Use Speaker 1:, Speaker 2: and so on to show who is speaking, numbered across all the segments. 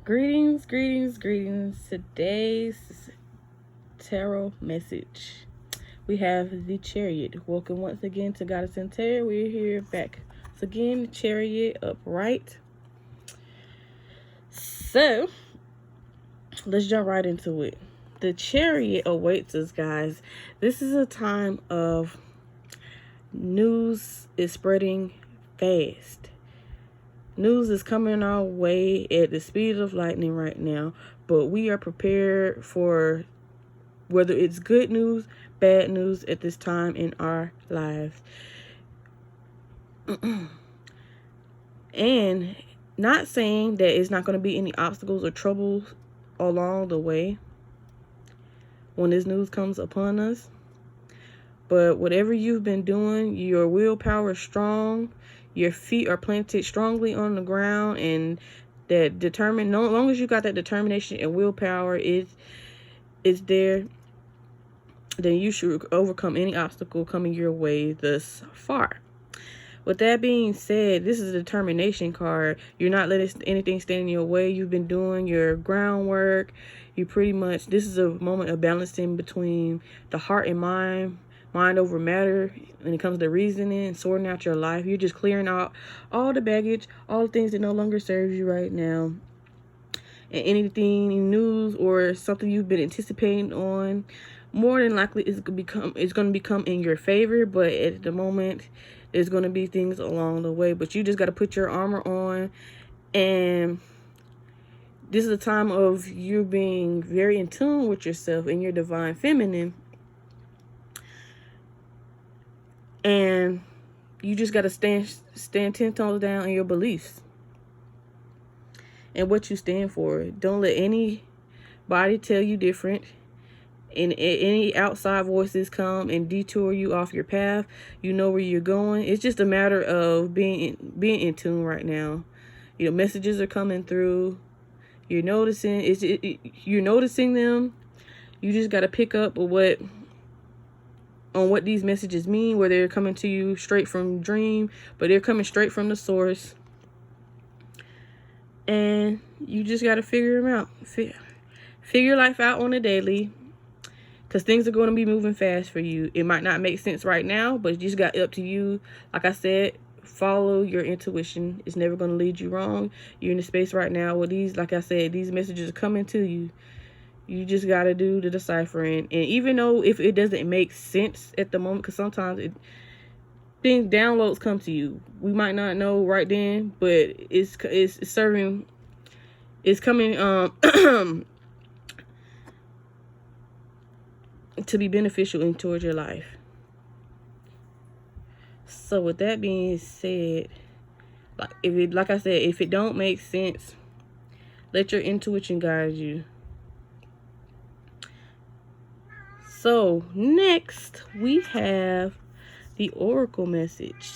Speaker 1: Greetings. Today's tarot message. We have the Chariot. Welcome once again to Goddess and Tarot. We're here back. So again, Chariot upright. So, let's jump right into it. The Chariot awaits us, guys. This is a time of news is spreading fast. News is coming our way at the speed of lightning right now, but we are prepared for whether it's good news, bad news at this time in our lives. And not saying that it's not going to be any obstacles or troubles along the way when this news comes upon us. But whatever you've been doing, your willpower is strong. Your feet are planted strongly on the ground, and that determined. No long as you got that determination and willpower is there, then you should overcome any obstacle coming your way thus far. With that being said, this is a determination card. You're not letting anything stand in your way. You've been doing your groundwork. This is a moment of balancing between the heart and mind over matter when it comes to reasoning and sorting out your life. You're just clearing out all the baggage, all the things that no longer serve you right now. And anything news or something you've been anticipating on, more than likely it's going to become in your favor. But at the moment, there's going to be things along the way. But you just got to put your armor on. And this is a time of you being very in tune with yourself and your divine feminine. And you just got to stand 10 toes down on your beliefs and what you stand for. Don't let anybody tell you different. And any outside voices come and detour you off your path. You know where you're going. It's just a matter of being in tune right now. Messages are coming through. You're noticing. You're noticing them. You just got to pick up on what these messages mean, where they're coming to you straight from dream, but they're coming straight from the source. And you just got to figure them out. Figure life out on a daily, because things are going to be moving fast for you. It might not make sense right now, but you just got up to you. Like I said, follow your intuition. It's never going to lead you wrong. You're in a space right now where these messages are coming to you. You just got to do the deciphering. And even though if it doesn't make sense at the moment, because sometimes downloads come to you. We might not know right then, but it's coming to be beneficial towards your life. So with that being said, if it don't make sense, let your intuition guide you. So next we have the oracle message.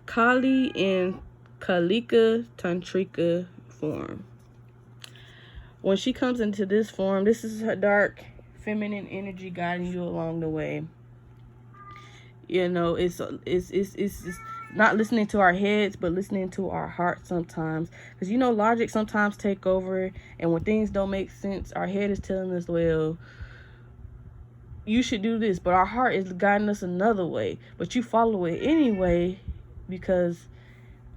Speaker 1: Kali in Kalika Tantrika form. When she comes into this form, this is her dark feminine energy guiding you along the way. It's not listening to our heads, but listening to our heart sometimes. Because logic sometimes take over, and when things don't make sense, our head is telling us, well, you should do this, but our heart is guiding us another way. But you follow it anyway because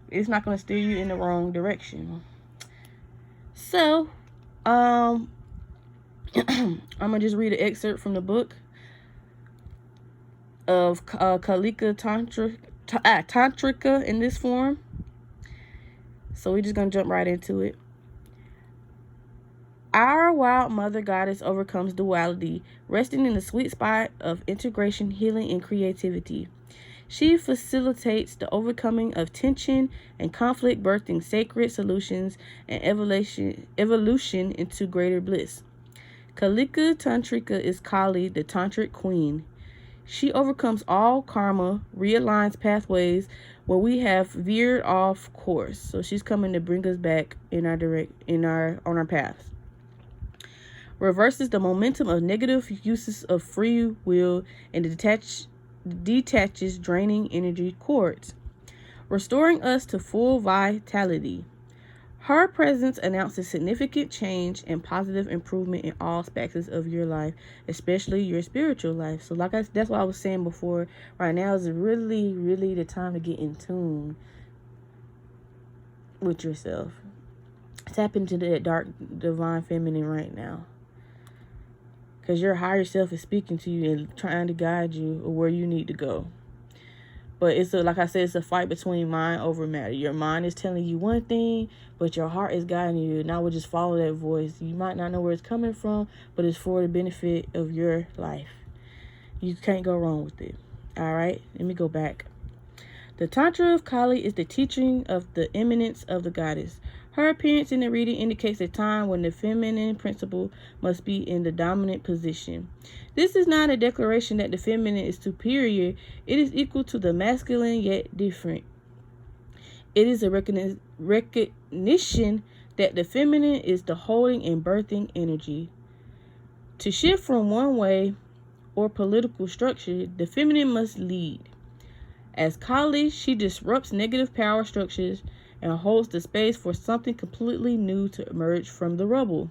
Speaker 1: it's not going to steer you in the wrong direction. So, I'm gonna just read an excerpt from the book of Kalika Tantrika in this form. So we're just gonna jump right into it. Our wild mother goddess overcomes duality, resting in the sweet spot of integration, healing, and creativity. She facilitates the overcoming of tension and conflict, birthing sacred solutions and evolution into greater bliss. Kalika Tantrika is Kali, the tantric queen. She overcomes all karma, realigns pathways where we have veered off course. So she's coming to bring us back on our path. Reverses the momentum of negative uses of free will and detaches draining energy cords, restoring us to full vitality. Her presence announces significant change and positive improvement in all aspects of your life, especially your spiritual life. So that's what I was saying before. Right now is really, really the time to get in tune with yourself. Tap into that dark divine feminine right now. Because your higher self is speaking to you and trying to guide you where you need to go. But like I said, it's a fight between mind over matter. Your mind is telling you one thing, but your heart is guiding you. And I would just follow that voice. You might not know where it's coming from, but it's for the benefit of your life. You can't go wrong with it. All right, let me go back. The Tantra of Kali is the teaching of the immanence of the goddess. Her appearance in the reading indicates a time when the feminine principle must be in the dominant position. This is not a declaration that the feminine is superior. It is equal to the masculine, yet different. It is a recognition that the feminine is the holding and birthing energy. To shift from one way or political structure, the feminine must lead. As Kali, she disrupts negative power structures and holds the space for something completely new to emerge from the rubble.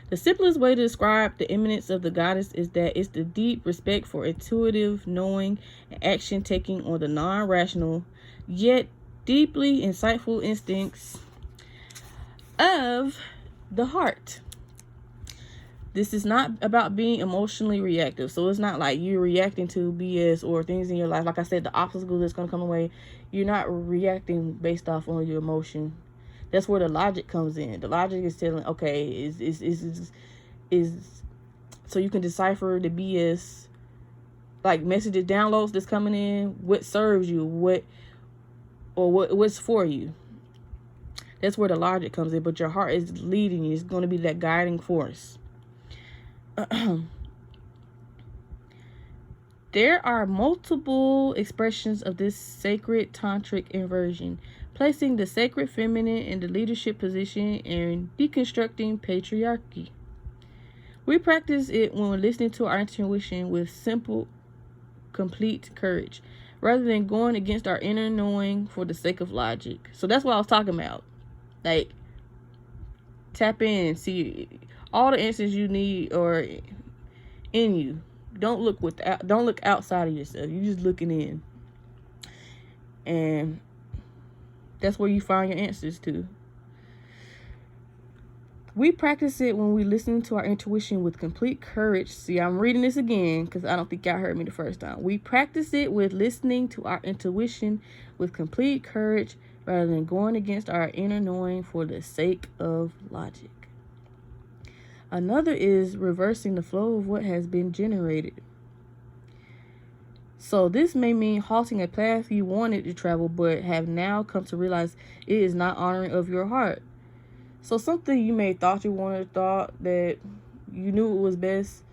Speaker 1: The simplest way to describe the immanence of the goddess is that it's the deep respect for intuitive knowing and action taking on the non-rational, yet deeply insightful instincts of the heart. This is not about being emotionally reactive. So it's not like you're reacting to BS or things in your life. Like I said, the obstacle that's going to come away, you're not reacting based off on your emotion. That's where the logic comes in. The logic is telling, okay, is so you can decipher the BS, like messages, downloads that's coming in, what serves you, what's for you. That's where the logic comes in. But your heart is leading you. It's going to be that guiding force. There are multiple expressions of this sacred tantric inversion, placing the sacred feminine in the leadership position and deconstructing patriarchy. We practice it when we're listening to our intuition with simple, complete courage, rather than going against our inner knowing for the sake of logic. So that's what I was talking about. Like, tap in, see all the answers you need are in you. Don't look outside of yourself. You're just looking in. And that's where you find your answers to. We practice it when we listen to our intuition with complete courage. See, I'm reading this again because I don't think y'all heard me the first time. We practice it with listening to our intuition with complete courage rather than going against our inner knowing for the sake of logic. Another is reversing the flow of what has been generated. So this may mean halting a path you wanted to travel but have now come to realize it is not honoring of your heart. So something you may thought that you knew it was best,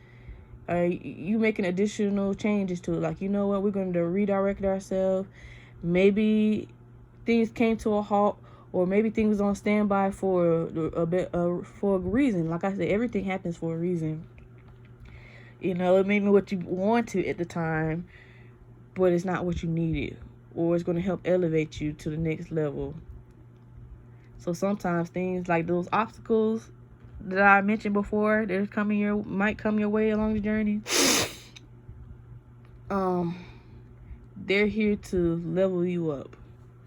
Speaker 1: you making additional changes to it. Like, you know what, we're going to redirect ourselves. Maybe things came to a halt, or maybe things on standby for a reason. Like I said, everything happens for a reason. You know, it may be what you wanted at the time, but it's not what you needed, or it's going to help elevate you to the next level. So sometimes things like those obstacles that I mentioned before, might come your way along the journey. They're here to level you up.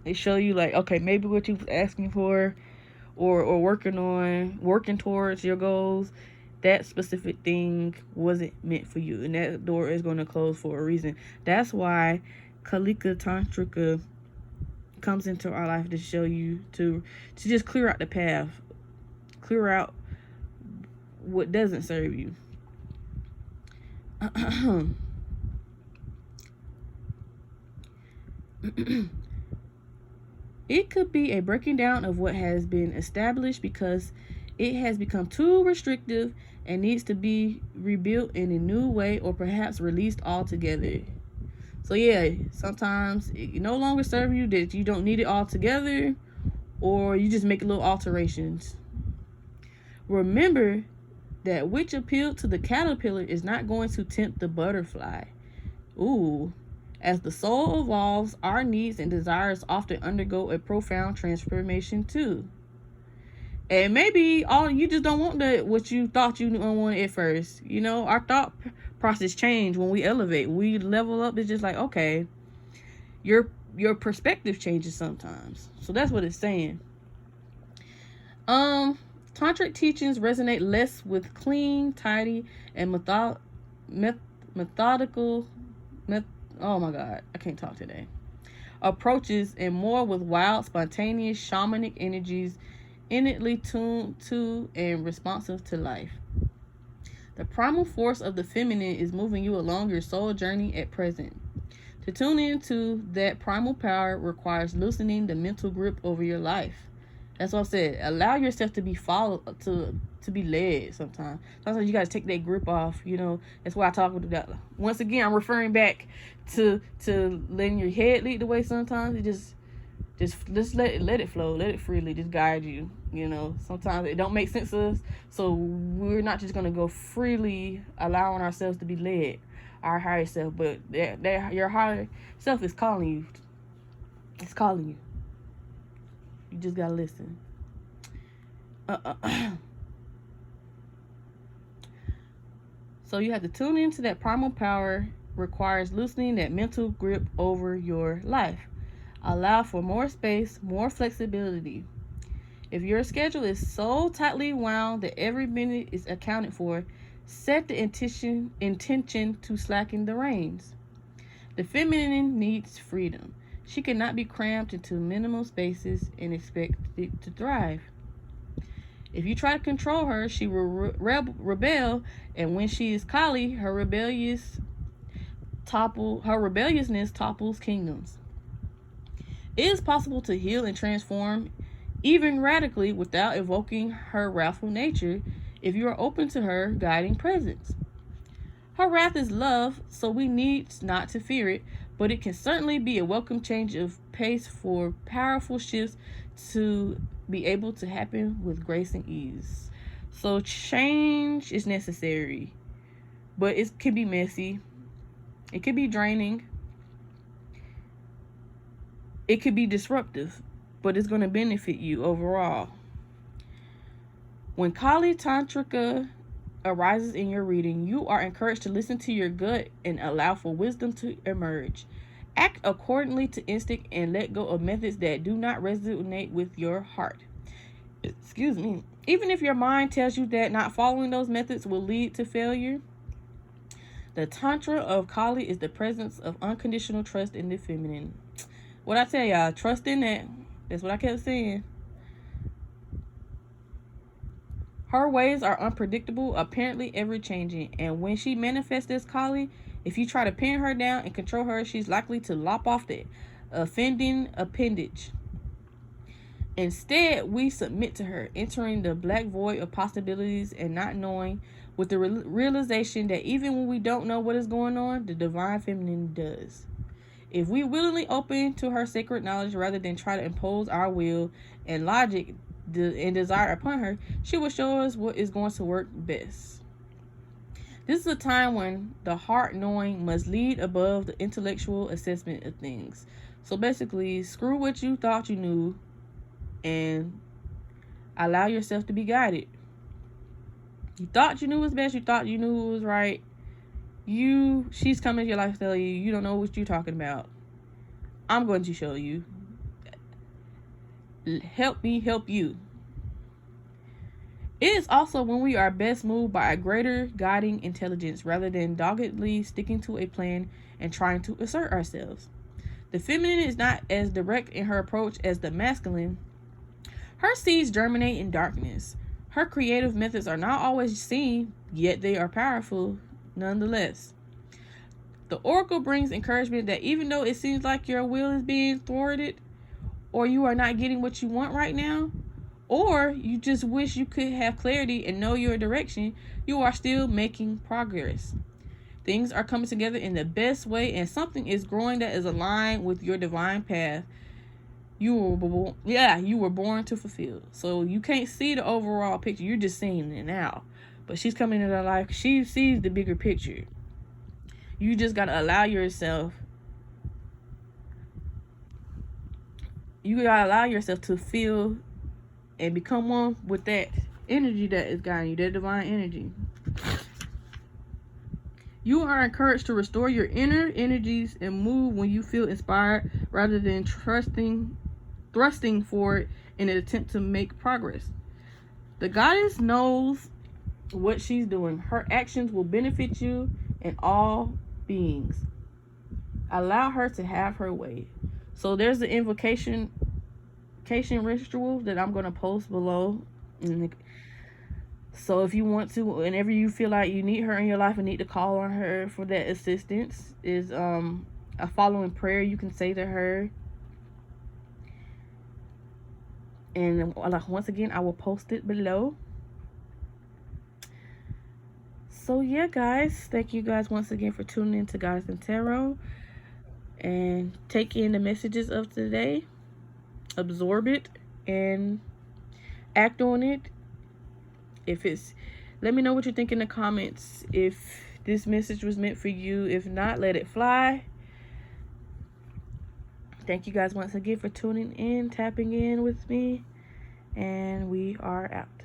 Speaker 1: They show you, like, okay, maybe what you was asking for or working towards your goals, that specific thing wasn't meant for you. And that door is going to close for a reason. That's why Kalika Tantrika comes into our life to show you to just clear out the path. Clear out what doesn't serve you. It could be a breaking down of what has been established because it has become too restrictive and needs to be rebuilt in a new way, or perhaps released altogether. So yeah, sometimes it no longer serves you, that you don't need it altogether, or you just make little alterations. Remember that which appealed to the caterpillar is not going to tempt the butterfly. Ooh, As the soul evolves, our needs and desires often undergo a profound transformation too. And maybe all you just don't want what you thought you wanted at first. You know, our thought process change when we elevate. We level up. It's just like, okay, your perspective changes sometimes. So that's what it's saying. Tantric teachings resonate less with clean, tidy, and methodical. Oh my God, I can't talk today. Approaches, and more with wild, spontaneous, shamanic energies, innately tuned to and responsive to life. The primal force of the feminine is moving you along your soul journey at present. To tune into that primal power requires loosening the mental grip over your life. That's what I said. Allow yourself to be followed, to be led sometimes. Sometimes you got to take that grip off, you know. That's why I talk about that. Once again, I'm referring back to letting your head lead the way sometimes. It just let it flow. Let it freely just guide you, you know. Sometimes it don't make sense to us. So we're not just going to go freely allowing ourselves to be led. Our higher self. But your higher self is calling you. It's calling you. You just gotta listen. So you have to tune into that primal power. Requires loosening that mental grip over your life. Allow for more space, more flexibility. If your schedule is so tightly wound that every minute is accounted for, set the intention to slacken the reins. The feminine needs freedom. She cannot be crammed into minimal spaces and expected to thrive. If you try to control her, she will rebel, and when she is Kali, her rebelliousness topples kingdoms. It is possible to heal and transform, even radically, without evoking her wrathful nature, if you are open to her guiding presence. Her wrath is love, so we need not to fear it, but it can certainly be a welcome change of pace for powerful shifts to be able to happen with grace and ease. So change is necessary, but it can be messy. It can be draining. It could be disruptive, but it's going to benefit you overall. When Kali Tantrika arises in your reading, you are encouraged to listen to your gut and allow for wisdom to emerge. Act accordingly to instinct and let go of methods that do not resonate with your heart. Excuse me. Even if your mind tells you that not following those methods will lead to failure, the Tantra of Kali is the presence of unconditional trust in the feminine. What I tell y'all, trust in that. That's what I kept saying. Her ways are unpredictable, apparently ever-changing, and when she manifests as Kali, if you try to pin her down and control her, she's likely to lop off the offending appendage. Instead, we submit to her, entering the black void of possibilities and not knowing, with the realization that even when we don't know what is going on, the divine feminine does. If we willingly open to her sacred knowledge rather than try to impose our will and logic and desire upon her, she will show us what is going to work best. This is a time when the heart knowing must lead above the intellectual assessment of things. So basically, screw what you thought you knew and allow yourself to be guided. You thought you knew was best, you thought you knew it was right. She's coming to your life to tell you don't know what you're talking about. I'm going to show you. Help me help you. It is also when we are best moved by a greater guiding intelligence rather than doggedly sticking to a plan and trying to assert ourselves. The feminine is not as direct in her approach as the masculine. Her seeds germinate in darkness. Her creative methods are not always seen, yet they are powerful nonetheless. The oracle brings encouragement that even though it seems like your will is being thwarted, or you are not getting what you want right now, or you just wish you could have clarity and know your direction, you are still making progress. Things are coming together in the best way, and something is growing that is aligned with your divine path you were born to fulfill. So you can't see the overall picture. You're just seeing it now. But she's coming into her life. She sees the bigger picture. You just got to allow yourself You gotta allow yourself to feel and become one with that energy that is guiding you, that divine energy. You are encouraged to restore your inner energies and move when you feel inspired rather than thrusting forward in an attempt to make progress. The goddess knows what she's doing. Her actions will benefit you and all beings. Allow her to have her way. So there's the invocation ritual that I'm going to post below. So if you want to, whenever you feel like you need her in your life and need to call on her for that assistance, is a following prayer you can say to her. And once again, I will post it below. So yeah, guys, thank you guys once again for tuning in to Goddess and Tarot. And take in the messages of today, absorb it, and act on it. Let me know what you think in the comments. If this message was meant for you, if not, let it fly. Thank you guys once again for tuning in, tapping in with me, and we are out.